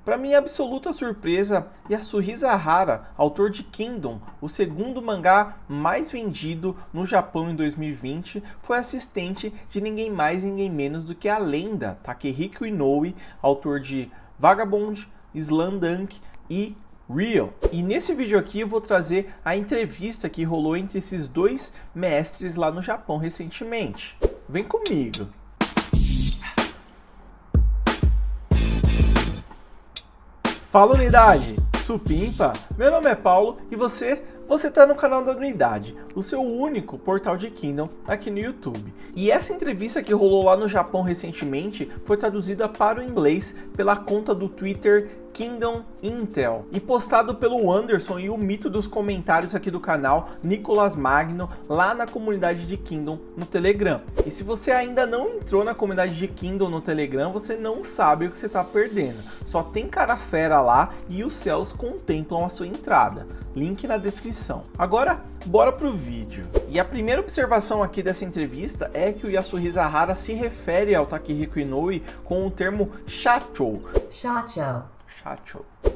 Para minha absoluta surpresa, Yasuhisa Hara, autor de Kingdom, o segundo mangá mais vendido no Japão em 2020, foi assistente de ninguém mais ninguém menos do que a lenda Takehiko Inoue, autor de Vagabond, Slam Dunk e Real. E nesse vídeo aqui eu vou trazer a entrevista que rolou entre esses dois mestres lá no Japão recentemente. Vem comigo! Fala, unidade! Supimpa! Meu nome é Paulo e você está no canal da Unidade, o seu único portal de Kingdom aqui no YouTube. E essa entrevista que rolou lá no Japão recentemente foi traduzida para o inglês pela conta do Twitter Kingdom Intel e postado pelo Anderson e o mito dos comentários aqui do canal, Nicolas Magno, lá na comunidade de Kingdom no Telegram. E se você ainda não entrou na comunidade de Kingdom no Telegram, você não sabe o que você está perdendo. Só tem cara fera lá e os céus contemplam a sua entrada. Link na descrição. Agora, bora pro vídeo. E a primeira observação aqui dessa entrevista é que o Yasuhisa Hara se refere ao Takehiko Inoue com o termo Shacho,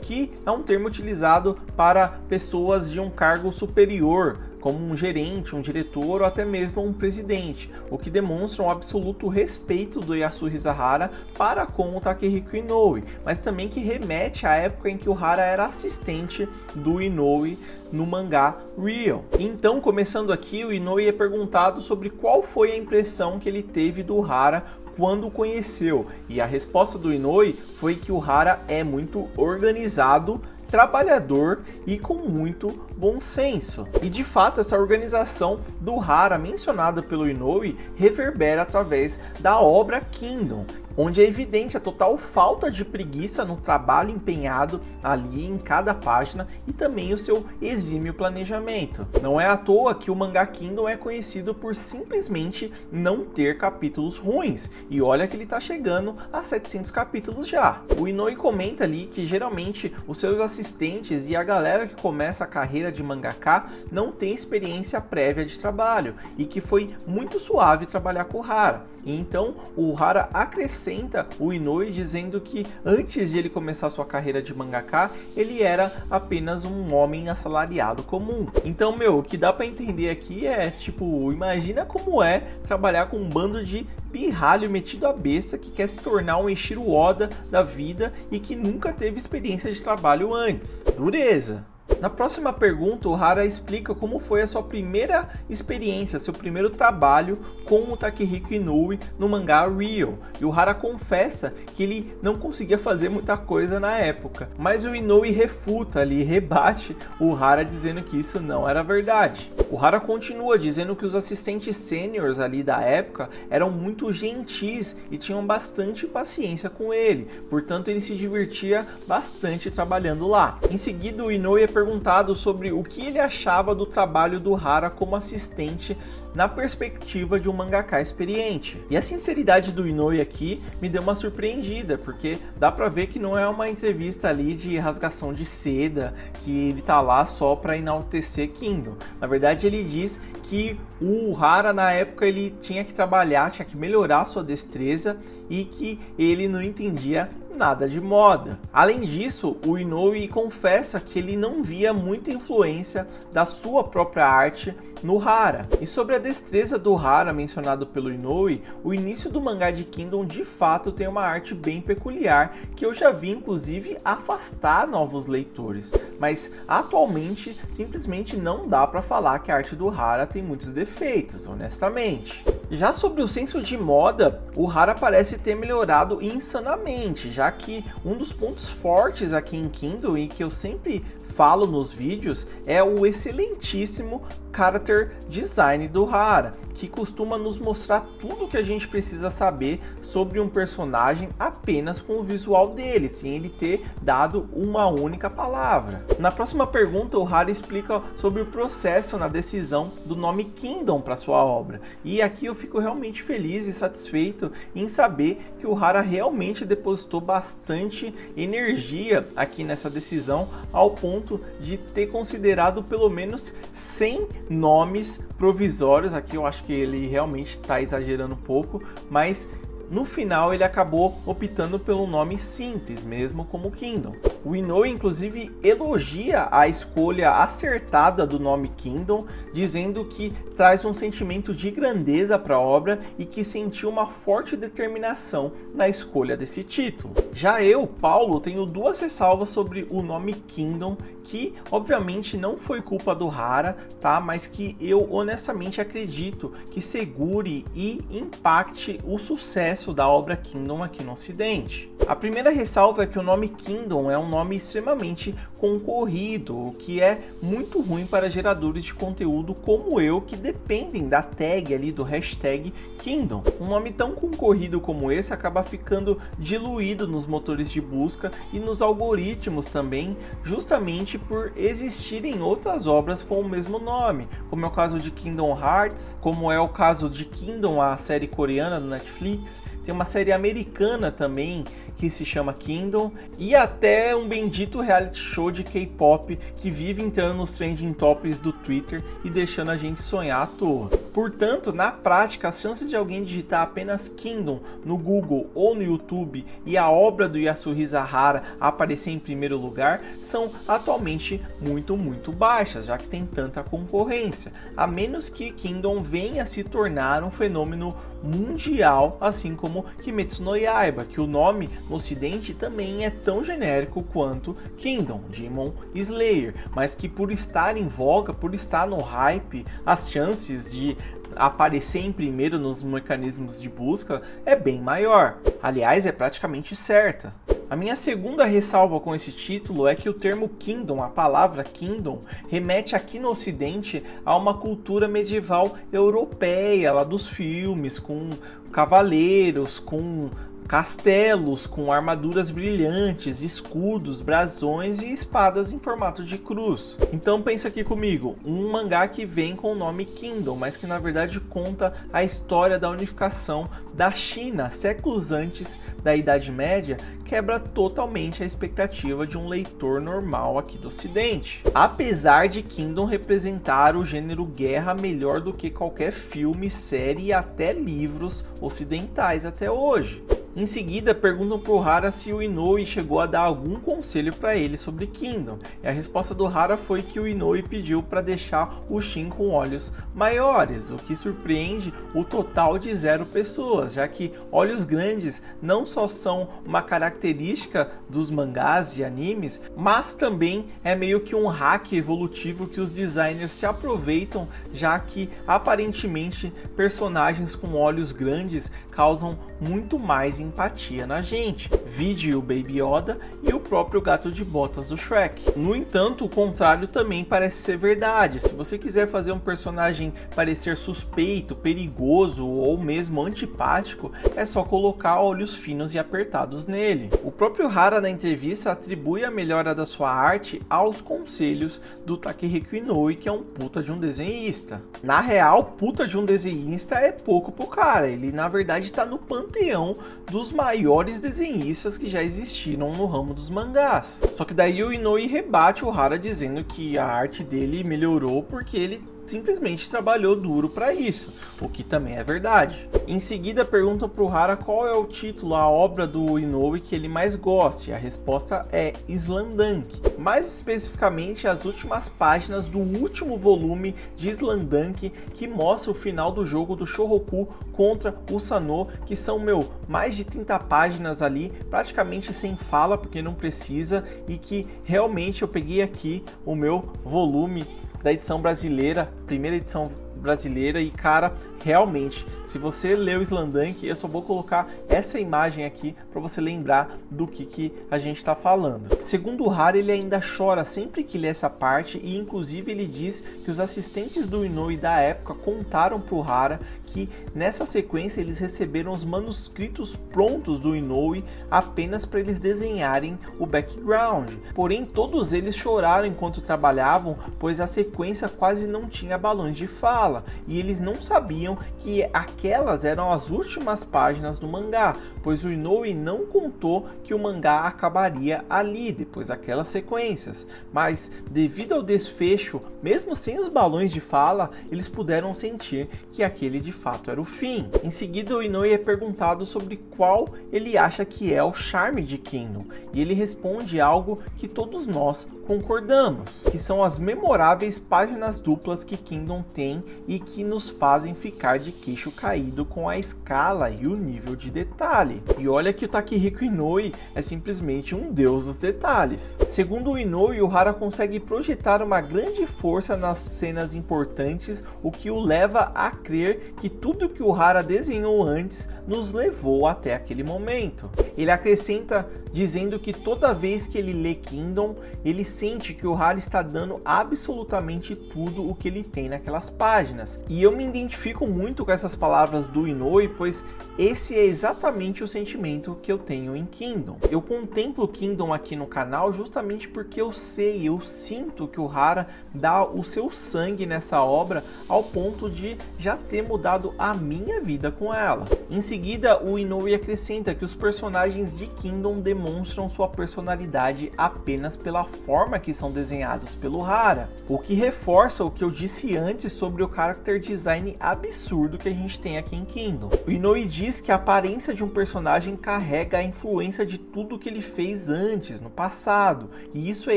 que é um termo utilizado para pessoas de um cargo superior, como um gerente, um diretor ou até mesmo um presidente, o que demonstra um absoluto respeito do Yasuhisa Hara para com o Takehiko Inoue, mas também que remete à época em que o Hara era assistente do Inoue no mangá Real. Então, começando aqui, o Inoue é perguntado sobre qual foi a impressão que ele teve do Hara quando o conheceu, e a resposta do Inoue foi que o Hara é muito organizado, trabalhador e com muito bom senso. E de fato essa organização do Hara mencionada pelo Inoue reverbera através da obra Kingdom, onde é evidente a total falta de preguiça no trabalho empenhado ali em cada página e também o seu exímio planejamento. Não é à toa que o mangá Kingdom é conhecido por simplesmente não ter capítulos ruins, e olha que ele está chegando a 700 capítulos já. O Inoue comenta ali que geralmente os seus assistentes e a galera que começa a carreira de mangaka não tem experiência prévia de trabalho e que foi muito suave trabalhar com o Hara. E então o Hara acrescenta o Inoue dizendo que antes de ele começar sua carreira de mangaka, ele era apenas um homem assalariado comum. Então, o que dá pra entender aqui é, tipo, imagina como é trabalhar com um bando de pirralho metido a besta que quer se tornar um Eiichiro Oda da vida e que nunca teve experiência de trabalho antes. Dureza! Na próxima pergunta, o Hara explica como foi a sua primeira experiência, seu primeiro trabalho com o Takehiko Inoue no mangá Real. E o Hara confessa que ele não conseguia fazer muita coisa na época, mas o Inoue refuta ali, rebate o Hara dizendo que isso não era verdade. O Hara continua dizendo que os assistentes sêniores ali da época eram muito gentis e tinham bastante paciência com ele, portanto ele se divertia bastante trabalhando lá. Em seguida, o Inoue é perguntado sobre o que ele achava do trabalho do Hara como assistente na perspectiva de um mangaka experiente. E a sinceridade do Inoue aqui me deu uma surpreendida, porque dá pra ver que não é uma entrevista ali de rasgação de seda, que ele tá lá só pra enaltecer Kingdom. Na verdade, ele diz que o Hara na época ele tinha que trabalhar, tinha que melhorar sua destreza e que ele não entendia nada de moda. Além disso, o Inoue confessa que ele não via muita influência da sua própria arte no Hara. E sobre a destreza do Hara mencionado pelo Inoue, o início do mangá de Kingdom de fato tem uma arte bem peculiar que eu já vi inclusive afastar novos leitores, mas atualmente simplesmente não dá para falar que a arte do Hara tem muitos defeitos, honestamente. Já sobre o senso de moda, o Hara parece ter melhorado insanamente, já que um dos pontos fortes aqui em Kingdom e que eu sempre falo nos vídeos é o excelentíssimo character design do Hara, que costuma nos mostrar tudo o que a gente precisa saber sobre um personagem apenas com o visual dele, sem ele ter dado uma única palavra. Na próxima pergunta, o Hara explica sobre o processo na decisão do nome Kingdom para sua obra, e aqui eu fico realmente feliz e satisfeito em saber que o Hara realmente depositou bastante energia aqui nessa decisão, ao ponto de ter considerado pelo menos 100 nomes provisórios. Aqui eu acho que ele realmente está exagerando um pouco, mas No final ele acabou optando pelo nome simples mesmo, como Kingdom. O Inoue inclusive elogia a escolha acertada do nome Kingdom, dizendo que traz um sentimento de grandeza para a obra e que sentiu uma forte determinação na escolha desse título. Já eu, Paulo, tenho duas ressalvas sobre o nome Kingdom, que obviamente não foi culpa do Hara, tá? Mas que eu honestamente acredito que segure e impacte o sucesso da obra Kingdom aqui no Ocidente. A primeira ressalva é que o nome Kingdom é um nome extremamente concorrido, o que é muito ruim para geradores de conteúdo como eu, que dependem da tag ali, do hashtag Kingdom. Um nome tão concorrido como esse acaba ficando diluído nos motores de busca e nos algoritmos também, justamente por existirem outras obras com o mesmo nome, como é o caso de Kingdom Hearts, como é o caso de Kingdom, a série coreana do Netflix. Tem uma série americana também que se chama Kingdom, e até um bendito reality show de K-pop que vive entrando nos trending topics do Twitter e deixando a gente sonhar à toa. Portanto, na prática, as chances de alguém digitar apenas Kingdom no Google ou no YouTube e a obra do Yasuhisa Hara aparecer em primeiro lugar são atualmente muito baixas, já que tem tanta concorrência, a menos que Kingdom venha a se tornar um fenômeno mundial, assim como Kimetsu no Yaiba, que o nome no ocidente também é tão genérico quanto Kingdom, Demon Slayer, mas que por estar em voga, por estar no hype, as chances de aparecer em primeiro nos mecanismos de busca é bem maior. Aliás, é praticamente certa. A minha segunda ressalva com esse título é que o termo Kingdom, a palavra Kingdom, remete aqui no ocidente a uma cultura medieval europeia, lá dos filmes, com cavaleiros, com castelos, com armaduras brilhantes, escudos, brasões e espadas em formato de cruz. Então pensa aqui comigo, um mangá que vem com o nome Kingdom, mas que na verdade conta a história da unificação da China séculos antes da Idade Média, quebra totalmente a expectativa de um leitor normal aqui do ocidente. Apesar de Kingdom representar o gênero guerra melhor do que qualquer filme, série e até livros ocidentais até hoje. Em seguida, perguntam pro Hara se o Inoue chegou a dar algum conselho para ele sobre Kingdom. E a resposta do Hara foi que o Inoue pediu para deixar o Shin com olhos maiores, o que surpreende o total de 0 pessoas, já que olhos grandes não só são uma característica dos mangás e animes, mas também é meio que um hack evolutivo que os designers se aproveitam, já que aparentemente personagens com olhos grandes causam muito mais empatia na gente. Vide o Baby Yoda e o próprio gato de botas do Shrek. No entanto, o contrário também parece ser verdade. Se você quiser fazer um personagem parecer suspeito, perigoso ou mesmo antipático, é só colocar olhos finos e apertados nele. O próprio Hara na entrevista atribui a melhora da sua arte aos conselhos do Takehiko Inoue, que é um puta de um desenhista. Na real, puta de um desenhista é pouco pro cara, ele na verdade tá no panteão dos maiores desenhistas que já existiram no ramo dos mangás. Só que daí o Inoue rebate o Hara dizendo que a arte dele melhorou porque ele simplesmente trabalhou duro para isso, o que também é verdade. Em seguida perguntam pro Hara qual é o título, a obra do Inoue que ele mais gosta, e a resposta é Slamdunk. Mais especificamente as últimas páginas do último volume de Slamdunk, que mostra o final do jogo do Shouhoku contra o Sano, que são, mais de 30 páginas ali, praticamente sem fala, porque não precisa, e que realmente eu peguei aqui o meu volume da edição brasileira, primeira edição brasileira, e cara, realmente, se você leu Slamdunk, eu só vou colocar essa imagem aqui para você lembrar do que a gente está falando. Segundo o Hara, ele ainda chora sempre que lê essa parte, e inclusive ele diz que os assistentes do Inoue da época contaram pro Hara que nessa sequência eles receberam os manuscritos prontos do Inoue apenas para eles desenharem o background. Porém, todos eles choraram enquanto trabalhavam, pois a sequência quase não tinha balões de fala. fala, e eles não sabiam que aquelas eram as últimas páginas do mangá, pois o Inoue não contou que o mangá acabaria ali, depois daquelas sequências. Mas devido ao desfecho, mesmo sem os balões de fala, eles puderam sentir que aquele de fato era o fim. Em seguida, o Inoue é perguntado sobre qual ele acha que é o charme de Kingdom, e ele responde algo que todos nós concordamos, que são as memoráveis páginas duplas que Kingdom tem e que nos fazem ficar de queixo caído com a escala e o nível de detalhe. E olha que o Takehiko Inoue é simplesmente um deus dos detalhes. Segundo o Inoue, o Hara consegue projetar uma grande força nas cenas importantes, o que o leva a crer que tudo que o Hara desenhou antes nos levou até aquele momento. Ele acrescenta dizendo que toda vez que ele lê Kingdom, ele sente que o Hara está dando absolutamente tudo o que ele tem naquelas páginas. E eu me identifico muito com essas palavras do Inoue, pois esse é exatamente o sentimento que eu tenho em Kingdom. Eu contemplo Kingdom aqui no canal justamente porque eu sinto que o Hara dá o seu sangue nessa obra ao ponto de já ter mudado a minha vida com ela. Em seguida, o Inoue acrescenta que os personagens de Kingdom demonstram sua personalidade apenas pela forma que são desenhados pelo Hara, o que reforça o que eu disse antes sobre o character design absurdo que a gente tem aqui em Kingdom. O Inoue diz que a aparência de um personagem carrega a influência de tudo que ele fez antes, no passado, e isso é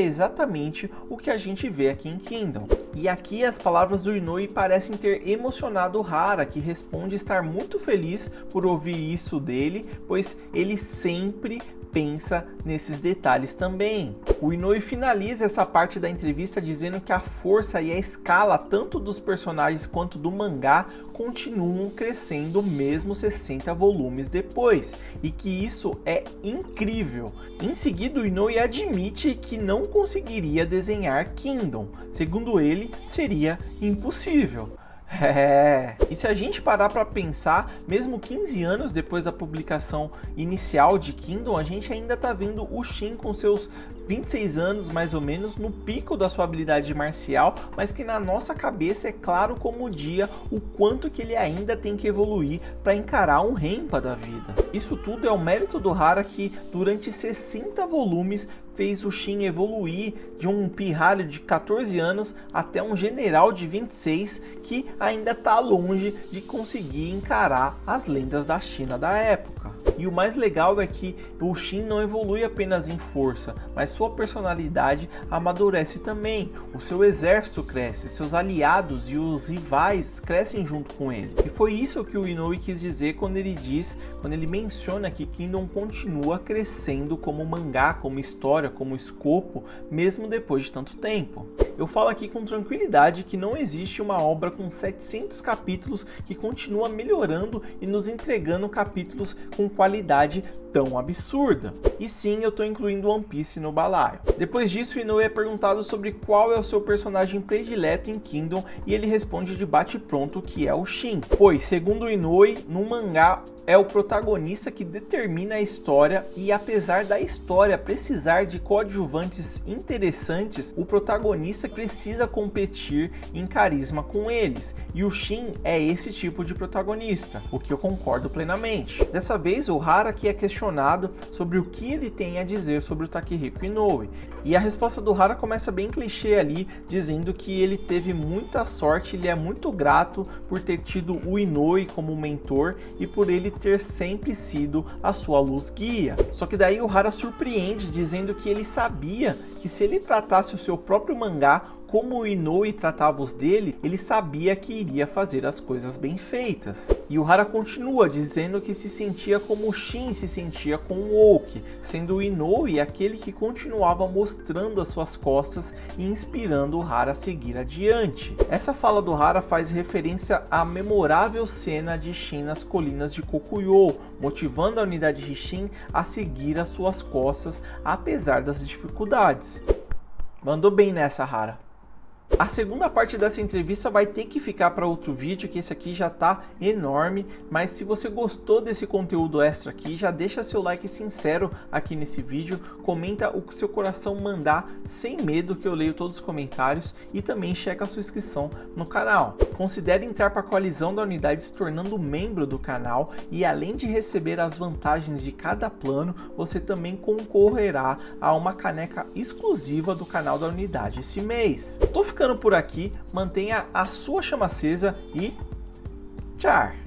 exatamente o que a gente vê aqui em Kingdom. E aqui as palavras do Inoue parecem ter emocionado o Hara, que responde estar muito feliz por ouvir isso dele, pois ele sempre pensa nesses detalhes também. O Inoue finaliza essa parte da entrevista dizendo que a força e a escala tanto dos personagens quanto do mangá continuam crescendo mesmo 60 volumes depois, e que isso é incrível. Em seguida, o Inoue admite que não conseguiria desenhar Kingdom. Segundo ele, seria impossível. E se a gente parar para pensar, mesmo 15 anos depois da publicação inicial de Kingdom, a gente ainda tá vendo o Shin com seus 26 anos mais ou menos no pico da sua habilidade marcial, mas que na nossa cabeça é claro como o dia o quanto que ele ainda tem que evoluir para encarar um Renpa da vida. Isso tudo é o mérito do Hara, que durante 60 volumes fez o Shin evoluir de um pirralho de 14 anos até um general de 26 que ainda está longe de conseguir encarar as lendas da China da época. E o mais legal é que o Shin não evolui apenas em força, mas sua personalidade amadurece também. O seu exército cresce, seus aliados e os rivais crescem junto com ele. E foi isso que o Inoue quis dizer quando ele menciona que Kingdom continua crescendo como mangá, como história, como escopo, mesmo depois de tanto tempo. Eu falo aqui com tranquilidade que não existe uma obra com 700 capítulos que continua melhorando e nos entregando capítulos com qualidade tão absurda. E sim, eu tô incluindo One Piece no balaio. Depois disso, Inoue é perguntado sobre qual é o seu personagem predileto em Kingdom e ele responde de bate-pronto que é o Shin, pois, segundo Inoue, no mangá é o protagonista que determina a história e apesar da história precisar de coadjuvantes interessantes, o protagonista precisa competir em carisma com eles, e o Shin é esse tipo de protagonista, o que eu concordo plenamente. Dessa vez, o Hara que é questionado sobre o que ele tem a dizer sobre o Takehiko Inoue, e a resposta do Hara começa bem clichê ali, dizendo que ele teve muita sorte, ele é muito grato por ter tido o Inoue como mentor e por ele ter sempre sido a sua luz guia. Só que daí o Hara surpreende dizendo que ele sabia que se ele tratasse o seu próprio mangá como o Inoue tratava os dele, ele sabia que iria fazer as coisas bem feitas. E o Hara continua dizendo que se sentia como o Shin se sentia com o Oki, sendo o Inoue aquele que continuava mostrando as suas costas e inspirando o Hara a seguir adiante. Essa fala do Hara faz referência à memorável cena de Shin nas colinas de Kokuyo, motivando a unidade de Shin a seguir as suas costas apesar das dificuldades. Mandou bem nessa, Hara. A segunda parte dessa entrevista vai ter que ficar para outro vídeo, que esse aqui já tá enorme, mas se você gostou desse conteúdo extra aqui, já deixa seu like sincero aqui nesse vídeo, comenta o que seu coração mandar sem medo, que eu leio todos os comentários, e também checa a sua inscrição no canal. Considere entrar para a coalizão da unidade se tornando membro do canal, e além de receber as vantagens de cada plano, você também concorrerá a uma caneca exclusiva do canal da unidade esse mês. Tô ficando por aqui, mantenha a sua chama acesa e tchau!